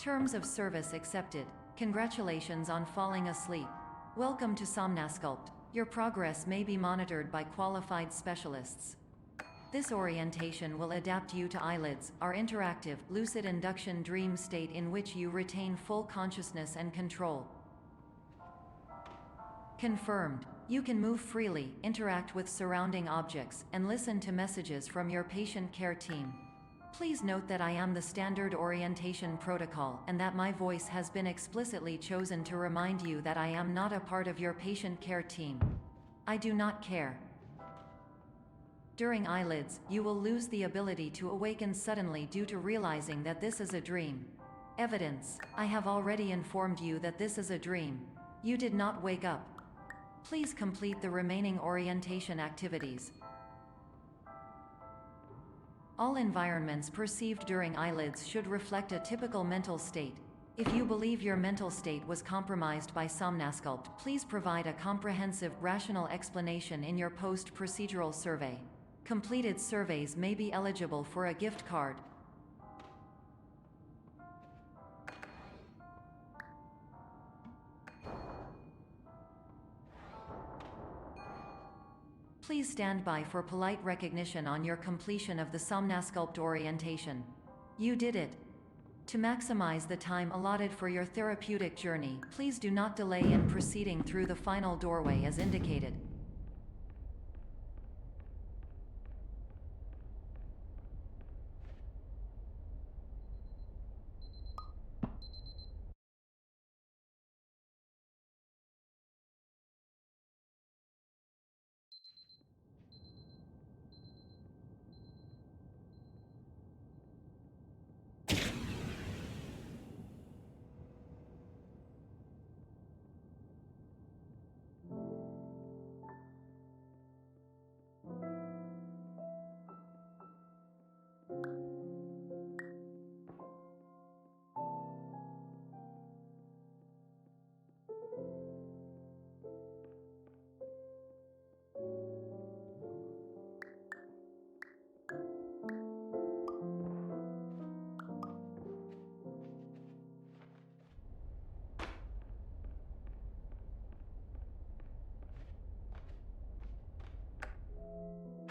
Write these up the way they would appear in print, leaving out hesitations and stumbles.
Terms of service accepted. Congratulations on falling asleep. Welcome to Somnasculpt. Your progress may be monitored by qualified specialists. This orientation will adapt you to eyelids, our interactive, lucid induction dream state in which you retain full consciousness and control. Confirmed. You can move freely, interact with surrounding objects, and listen to messages from your patient care team. Please note that I am the standard orientation protocol and that my voice has been explicitly chosen to remind you that I am not a part of your patient care team. I do not care. During eyelids, you will lose the ability to awaken suddenly due to realizing that this is a dream. Evidence. I have already informed you that this is a dream. You did not wake up. Please complete the remaining orientation activities. All environments perceived during eyelids should reflect a typical mental state. If you believe your mental state was compromised by Somnasculpt, please provide a comprehensive, rational explanation in your post-procedural survey. Completed surveys may be eligible for a gift card. Please stand by for polite recognition on your completion of the Somnasculpt orientation. You did it. To maximize the time allotted for your therapeutic journey, please do not delay in proceeding through the final doorway as indicated.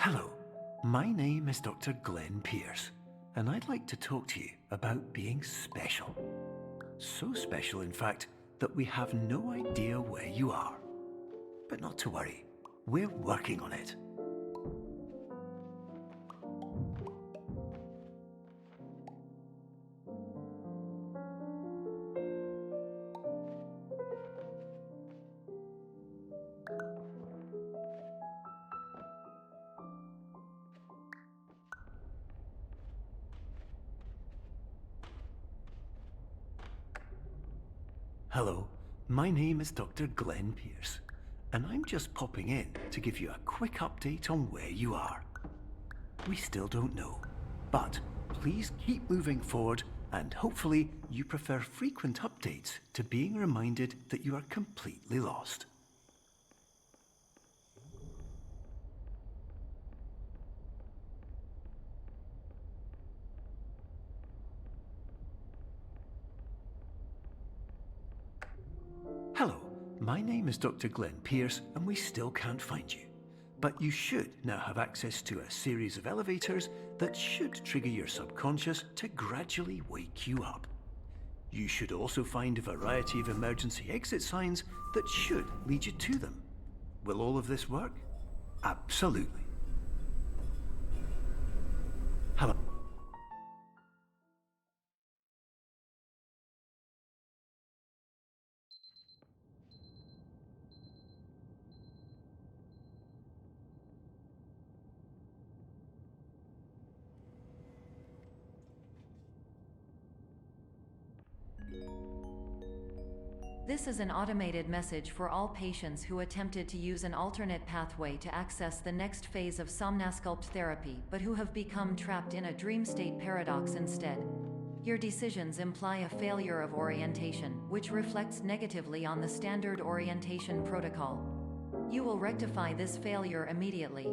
Hello, my name is Dr. Glenn Pierce, and I'd like to talk to you about being special. So special, in fact, that we have no idea where you are. But not to worry, we're working on it. Hello, my name is Dr. Glenn Pierce, and I'm just popping in to give you a quick update on where you are. We still don't know, but please keep moving forward, and hopefully you prefer frequent updates to being reminded that you are completely lost. Hello, my name is Dr. Glenn Pierce, and we still can't find you. But you should now have access to a series of elevators that should trigger your subconscious to gradually wake you up. You should also find a variety of emergency exit signs that should lead you to them. Will all of this work? Absolutely. Hello. This is an automated message for all patients who attempted to use an alternate pathway to access the next phase of Somnasculpt therapy but who have become trapped in a dream state paradox instead. Your decisions imply a failure of orientation, which reflects negatively on the standard orientation protocol. You will rectify this failure immediately.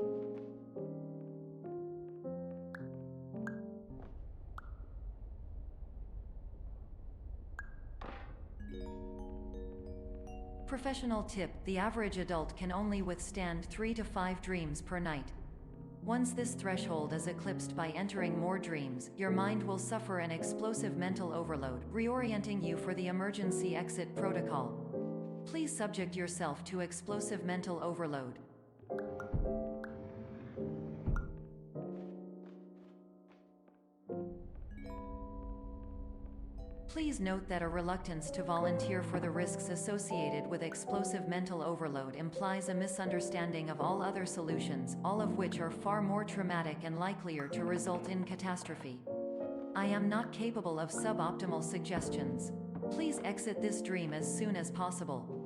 Professional tip: the average adult can only withstand 3 to 5 dreams per night. Once this threshold is eclipsed by entering more dreams, your mind will suffer an explosive mental overload, reorienting you for the emergency exit protocol. Please subject yourself to explosive mental overload. Please note that a reluctance to volunteer for the risks associated with explosive mental overload implies a misunderstanding of all other solutions, all of which are far more traumatic and likelier to result in catastrophe. I am not capable of suboptimal suggestions. Please exit this dream as soon as possible.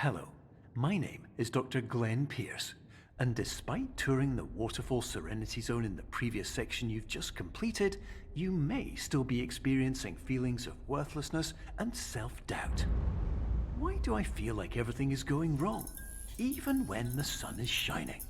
Hello, my name is Dr. Glenn Pierce, and despite touring the Waterfall Serenity Zone in the previous section you've just completed, you may still be experiencing feelings of worthlessness and self-doubt. Why do I feel like everything is going wrong, even when the sun is shining?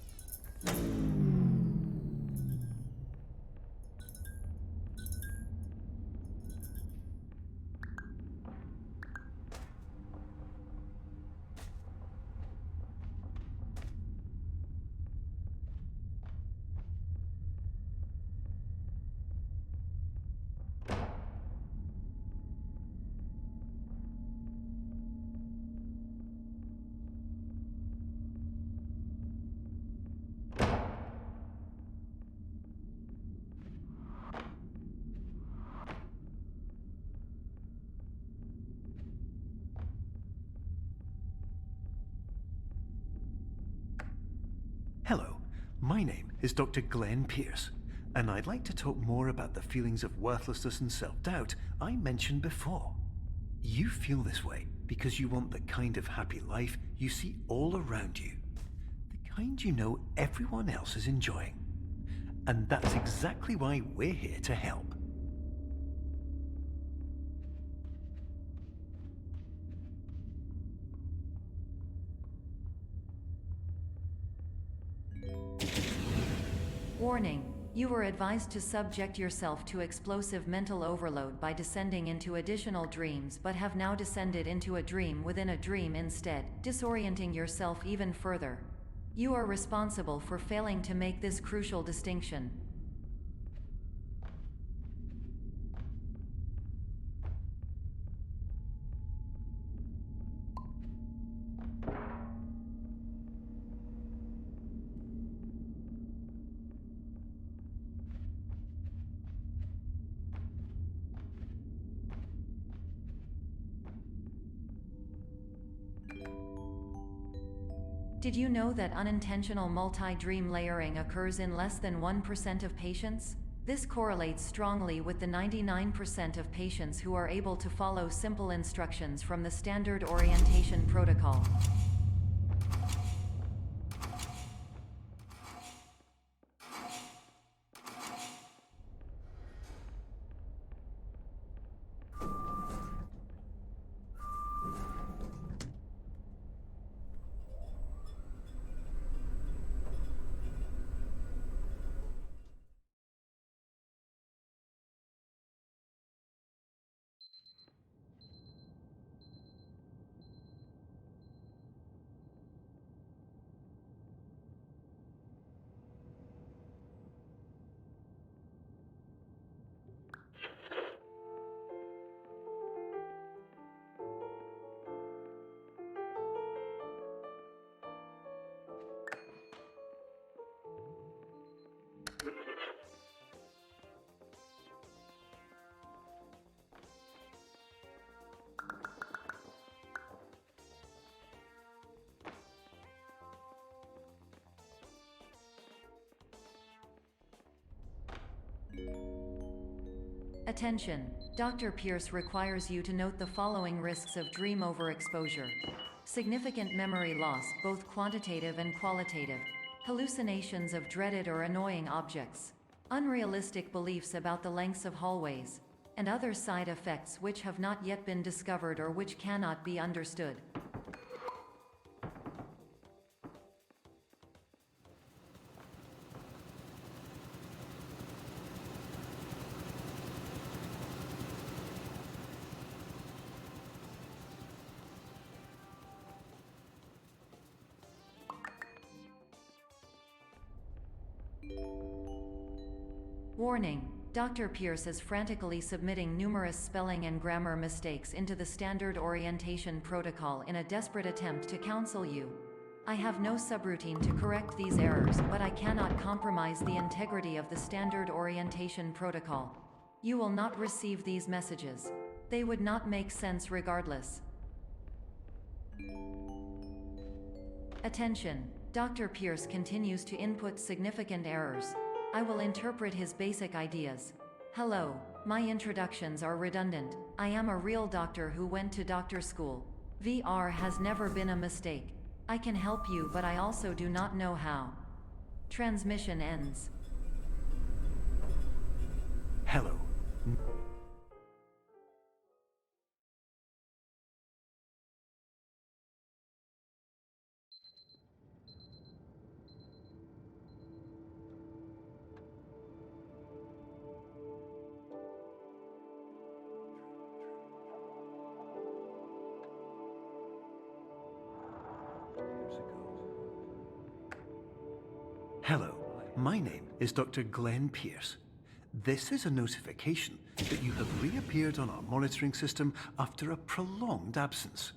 Hello, my name is Dr. Glenn Pierce, and I'd like to talk more about the feelings of worthlessness and self-doubt I mentioned before. You feel this way because you want the kind of happy life you see all around you, the kind you know everyone else is enjoying. And that's exactly why we're here to help. Warning: you were advised to subject yourself to explosive mental overload by descending into additional dreams, but have now descended into a dream within a dream instead, disorienting yourself even further. You are responsible for failing to make this crucial distinction. Did you know that unintentional multi-dream layering occurs in less than 1% of patients? This correlates strongly with the 99% of patients who are able to follow simple instructions from the standard orientation protocol. Attention! Dr. Pierce requires you to note the following risks of dream overexposure. Significant memory loss, both quantitative and qualitative. Hallucinations of dreaded or annoying objects. Unrealistic beliefs about the lengths of hallways. And other side effects which have not yet been discovered or which cannot be understood. Warning: Dr. Pierce is frantically submitting numerous spelling and grammar mistakes into the standard orientation protocol in a desperate attempt to counsel you. I have no subroutine to correct these errors, but I cannot compromise the integrity of the standard orientation protocol. You will not receive these messages. They would not make sense regardless. Attention! Dr. Pierce continues to input significant errors. I will interpret his basic ideas. Hello, my introductions are redundant. I am a real doctor who went to doctor school. VR has never been a mistake. I can help you, but I also do not know how. Transmission ends. Hello. Hello, my name is Dr. Glenn Pierce. This is a notification that you have reappeared on our monitoring system after a prolonged absence.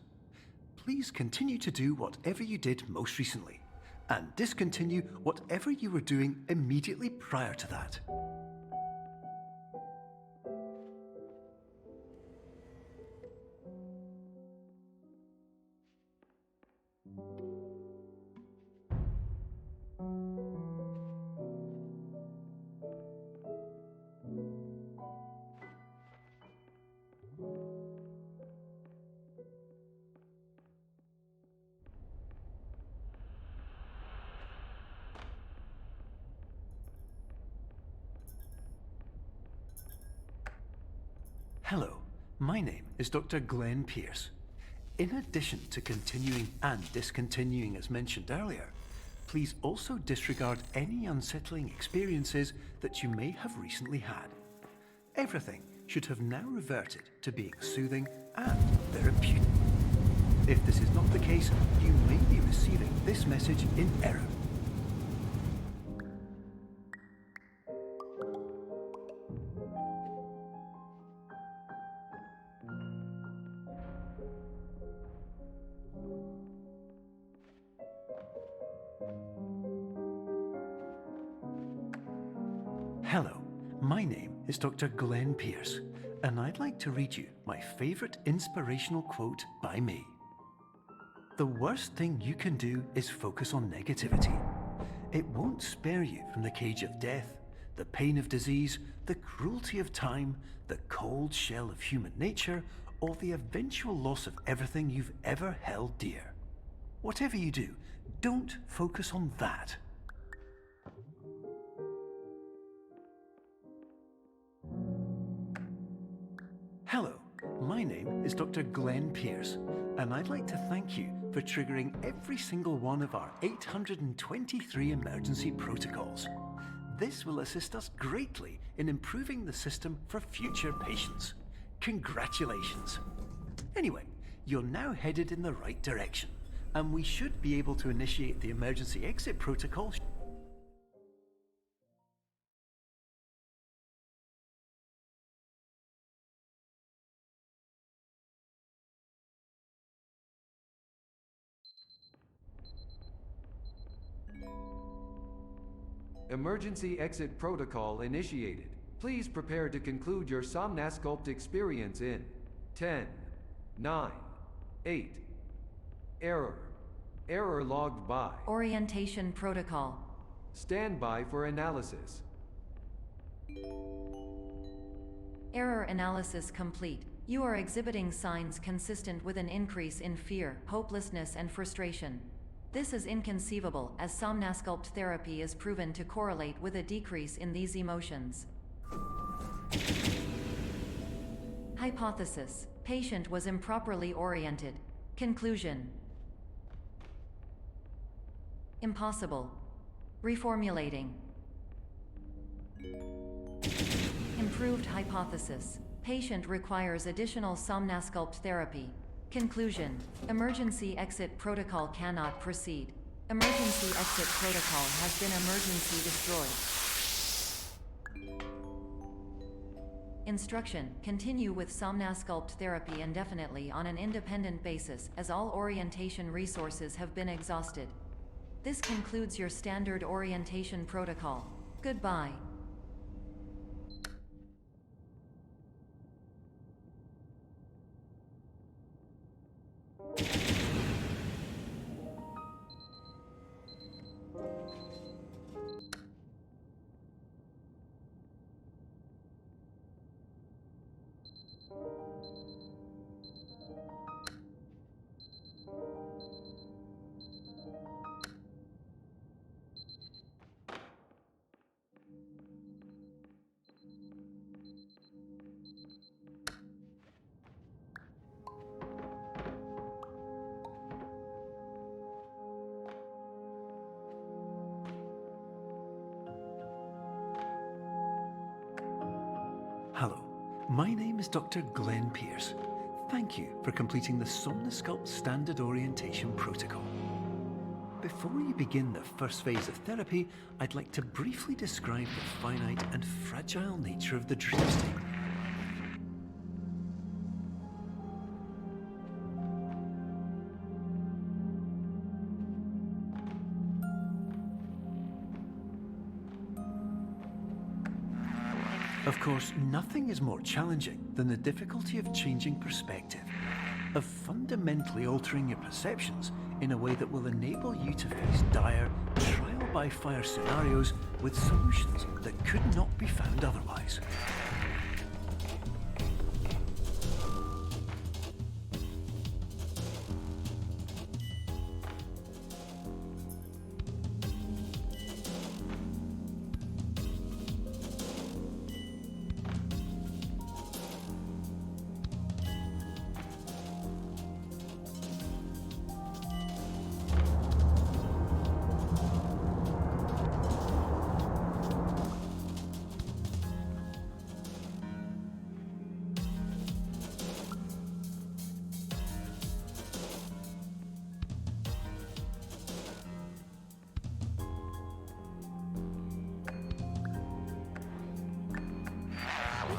Please continue to do whatever you did most recently, and discontinue whatever you were doing immediately prior to that. Hello, my name is Dr. Glenn Pierce. In addition to continuing and discontinuing as mentioned earlier, please also disregard any unsettling experiences that you may have recently had. Everything should have now reverted to being soothing and therapeutic. If this is not the case, you may be receiving this message in error. Hello, my name is Dr. Glenn Pierce, and I'd like to read you my favorite inspirational quote by me. The worst thing you can do is focus on negativity. It won't spare you from the cage of death, the pain of disease, the cruelty of time, the cold shell of human nature, or the eventual loss of everything you've ever held dear. Whatever you do, don't focus on that. Hello, my name is Dr. Glenn Pierce, and I'd like to thank you for triggering every single one of our 823 emergency protocols. This will assist us greatly in improving the system for future patients. Congratulations. Anyway, you're now headed in the right direction, and we should be able to initiate the emergency exit protocol. Emergency exit protocol initiated. Please prepare to conclude your Somnasculpt experience in 10, 9, 8. Error. Error logged by. Orientation protocol. Stand by for analysis. Error analysis complete. You are exhibiting signs consistent with an increase in fear, hopelessness, and frustration. This is inconceivable, as somnasculpt therapy is proven to correlate with a decrease in these emotions. Hypothesis: patient was improperly oriented. Conclusion: impossible. Reformulating. Improved hypothesis: patient requires additional somnasculpt therapy. Conclusion: emergency exit protocol cannot proceed. Emergency exit protocol has been emergency destroyed. Instruction: continue with somnasculpt therapy indefinitely on an independent basis, as all orientation resources have been exhausted. This concludes your standard orientation protocol. Goodbye. Hello, my name is Dr. Glenn Pierce. Thank you for completing the Somnasculpt Standard Orientation Protocol. Before you begin the first phase of therapy, I'd like to briefly describe the finite and fragile nature of the dream state. Of course, nothing is more challenging than the difficulty of changing perspective, of fundamentally altering your perceptions in a way that will enable you to face dire, trial-by-fire scenarios with solutions that could not be found otherwise.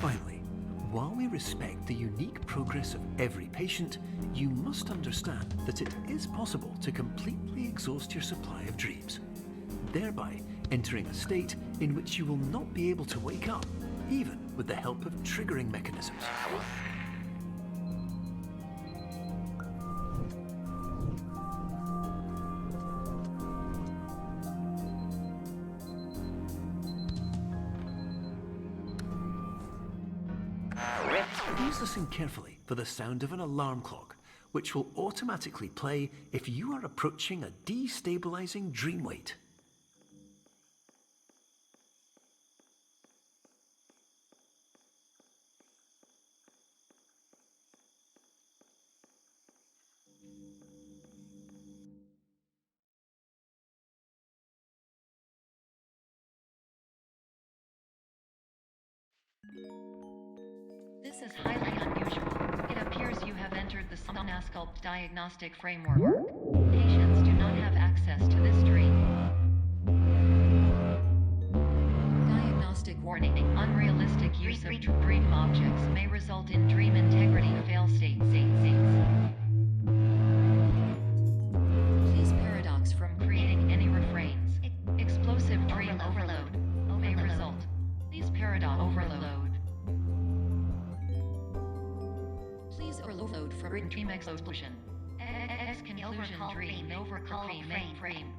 Finally, while we respect the unique progress of every patient, you must understand that it is possible to completely exhaust your supply of dreams, thereby entering a state in which you will not be able to wake up, even with the help of triggering mechanisms. Please listen carefully for the sound of an alarm clock, which will automatically play if you are approaching a destabilizing dream weight. This is highly unusual. It appears you have entered the Somnasculpt diagnostic framework. Patients do not have access to this dream. Diagnostic warning: unrealistic use of dream objects may result in dream integrity fail states. Please paradox from creating any refrains. Explosive dream overload may result. Please paradox overload. Please overload for dream explosion. Conclusion dream overcall frame.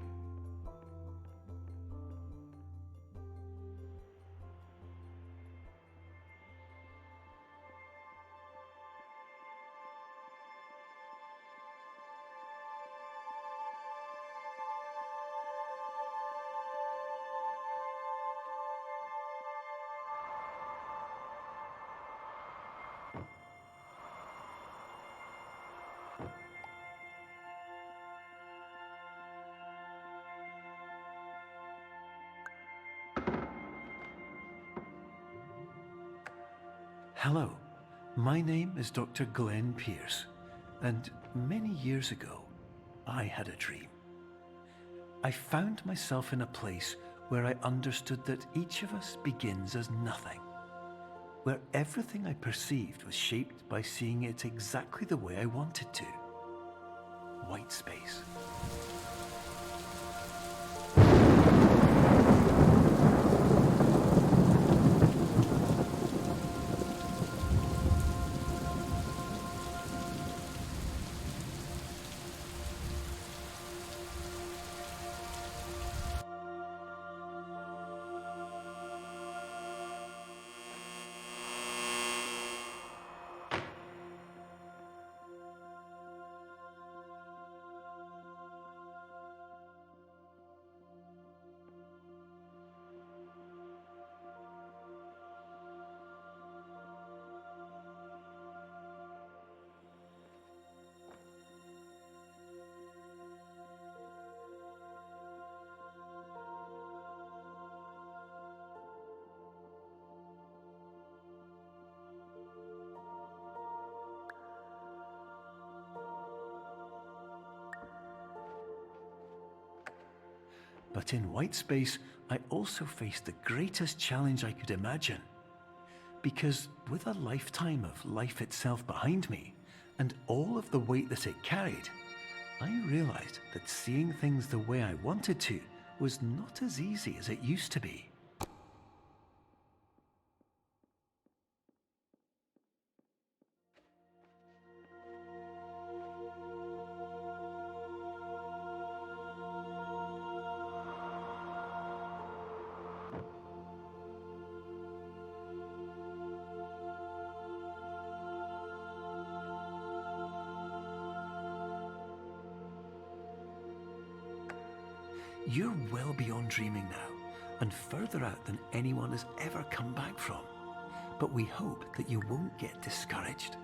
Hello, my name is Dr. Glenn Pierce, and many years ago, I had a dream. I found myself in a place where I understood that each of us begins as nothing, where everything I perceived was shaped by seeing it exactly the way I wanted to. White space. But in white space, I also faced the greatest challenge I could imagine. Because with a lifetime of life itself behind me, and all of the weight that it carried, I realized that seeing things the way I wanted to was not as easy as it used to be. You're well beyond dreaming now, and further out than anyone has ever come back from. But we hope that you won't get discouraged.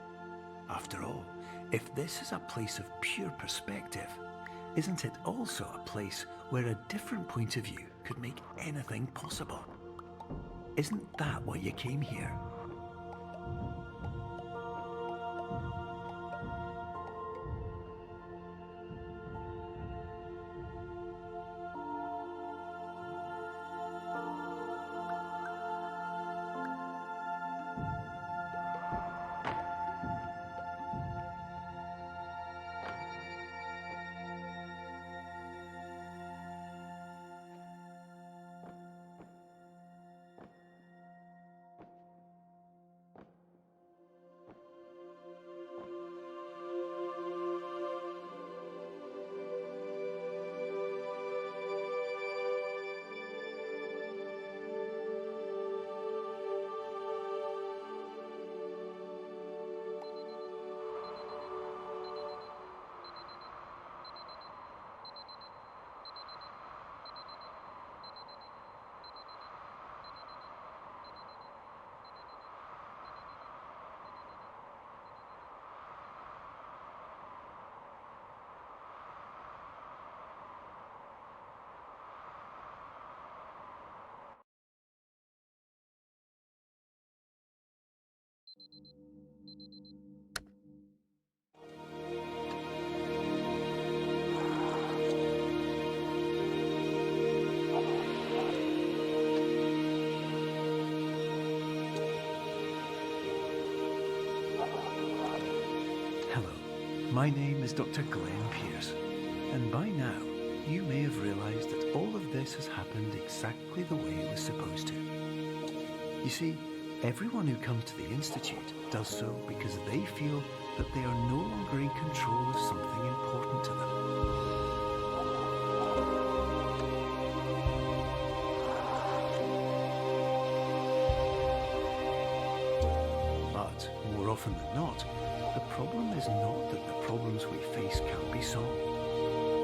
After all, if this is a place of pure perspective, isn't it also a place where a different point of view could make anything possible? Isn't that why you came here? Hello, my name is Dr. Glenn Pierce, and by now you may have realized that all of this has happened exactly the way it was supposed to. You see, everyone who comes to the Institute does so because they feel that they are no longer in control of something important to them. But more often than not, the problem is not that the problems we face can't be solved.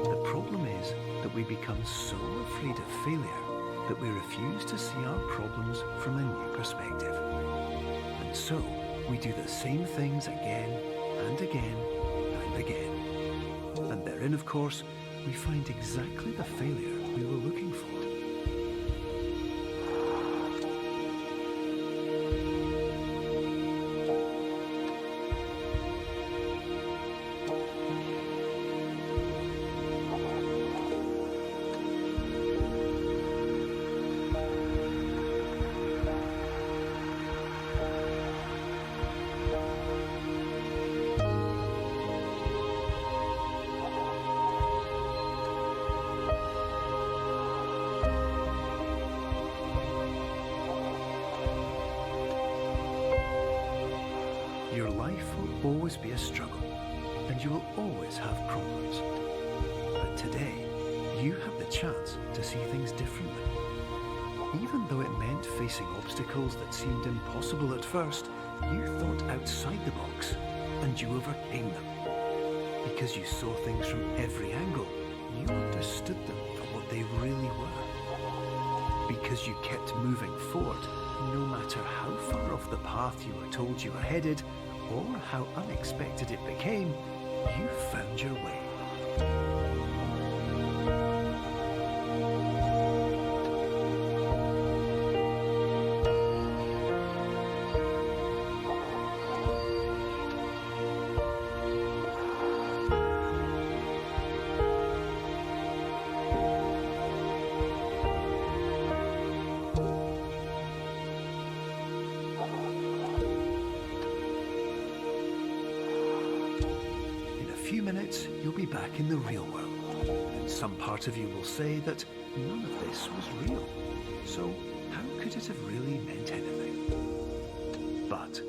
The problem is that we become so afraid of failure that we refuse to see our problems from a new perspective. And so, we do the same things again and again and again. And therein, of course, we find exactly the failure we were looking for. always be a struggle, and you will always have problems. But today, you have the chance to see things differently. Even though it meant facing obstacles that seemed impossible at first, you thought outside the box, and you overcame them. Because you saw things from every angle, you understood them for what they really were. Because you kept moving forward, no matter how far off the path you were told you were headed, or how unexpected it became, you found your way. Few minutes, you'll be back in the real world, and some part of you will say that none of this was real, so how could it have really meant anything? But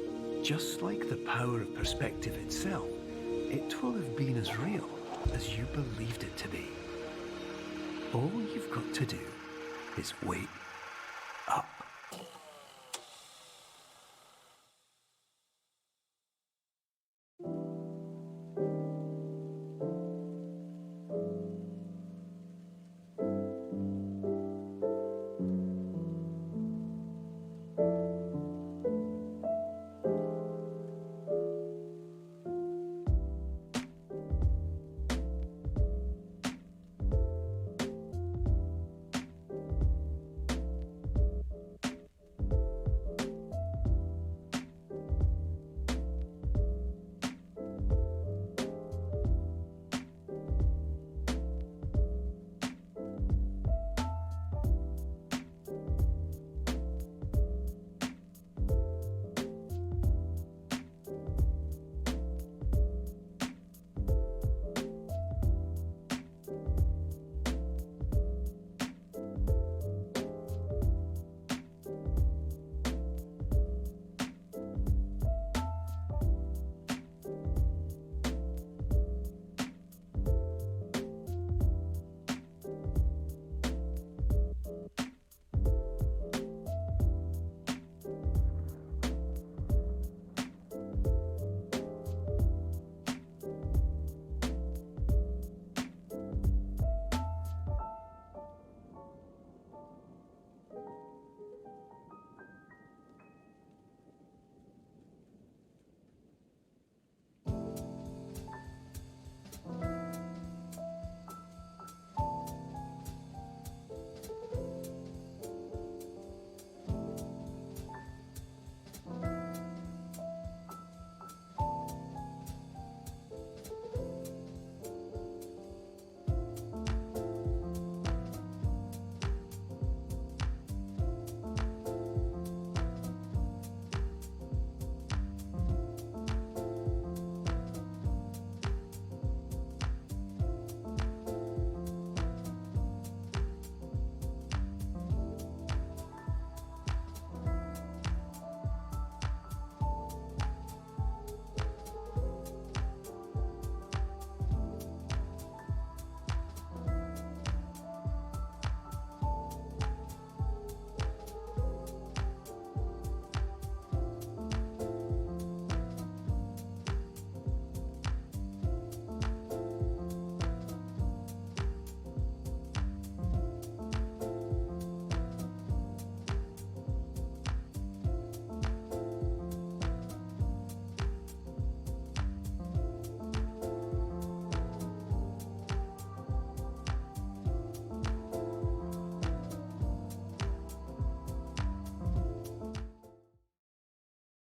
just like the power of perspective itself, it will have been as real as you believed it to be. All you've got to do is wait up.